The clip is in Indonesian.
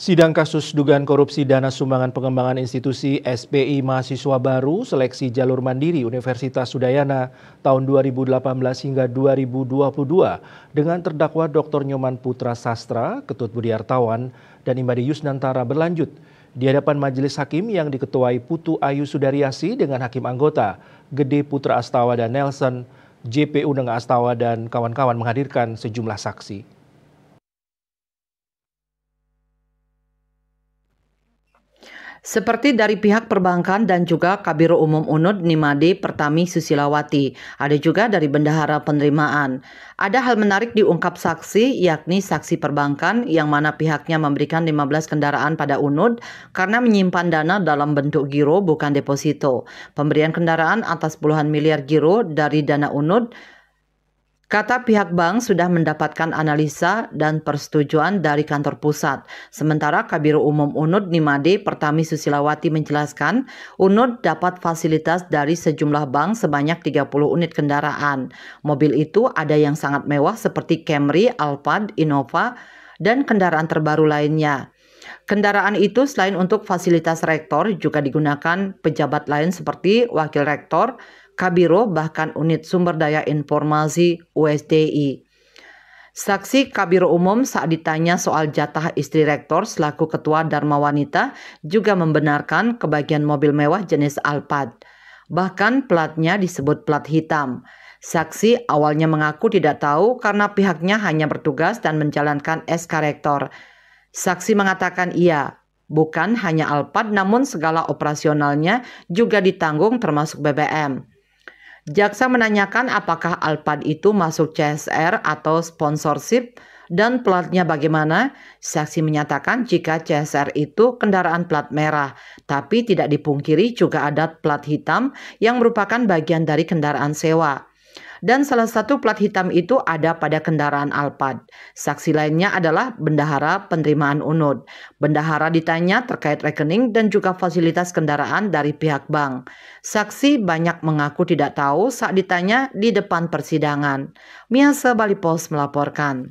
Sidang kasus dugaan korupsi dana sumbangan pengembangan institusi SPI Mahasiswa Baru Seleksi Jalur Mandiri Universitas Udayana tahun 2018 hingga 2022 dengan terdakwa Dr. Nyoman Putra Sastra, Ketut Budi Hartawan, dan Imade Yusnantara berlanjut di hadapan majelis hakim yang diketuai Putu Ayu Sudaryasi dengan hakim anggota Gede Putra Astawa dan Nelson, JP Uneng Astawa dan kawan-kawan menghadirkan sejumlah saksi. Seperti dari pihak perbankan dan juga Kabiro Umum UNUD Nimade Pertami Susilawati. Ada juga dari bendahara penerimaan. Ada hal menarik diungkap saksi, yakni saksi perbankan yang mana pihaknya memberikan 15 kendaraan pada UNUD karena menyimpan dana dalam bentuk giro bukan deposito. Pemberian kendaraan atas puluhan miliar giro dari dana UNUD, kata pihak bank sudah mendapatkan analisa dan persetujuan dari kantor pusat. Sementara Kabiro Umum UNUD Nimade Pertami Susilawati menjelaskan, UNUD dapat fasilitas dari sejumlah bank sebanyak 30 unit kendaraan. Mobil itu ada yang sangat mewah seperti Camry, Alphard, Innova, dan kendaraan terbaru lainnya. Kendaraan itu selain untuk fasilitas rektor juga digunakan pejabat lain seperti wakil rektor, Kabiro, bahkan unit sumber daya informasi USDI. Saksi Kabiro Umum saat ditanya soal jatah istri rektor selaku ketua Dharma Wanita juga membenarkan kebagian mobil mewah jenis Alphard. Bahkan platnya disebut plat hitam. Saksi awalnya mengaku tidak tahu karena pihaknya hanya bertugas dan menjalankan SK rektor. Saksi mengatakan iya, bukan hanya Alphard namun segala operasionalnya juga ditanggung termasuk BBM. Jaksa menanyakan apakah Alphard itu masuk CSR atau sponsorship dan platnya bagaimana. Saksi menyatakan jika CSR itu kendaraan plat merah, tapi tidak dipungkiri juga ada plat hitam yang merupakan bagian dari kendaraan sewa. Dan salah satu plat hitam itu ada pada kendaraan Alphard. Saksi lainnya adalah bendahara penerimaan UNUD. Bendahara ditanya terkait rekening dan juga fasilitas kendaraan dari pihak bank. Saksi banyak mengaku tidak tahu saat ditanya di depan persidangan. Miasa Bali Post melaporkan.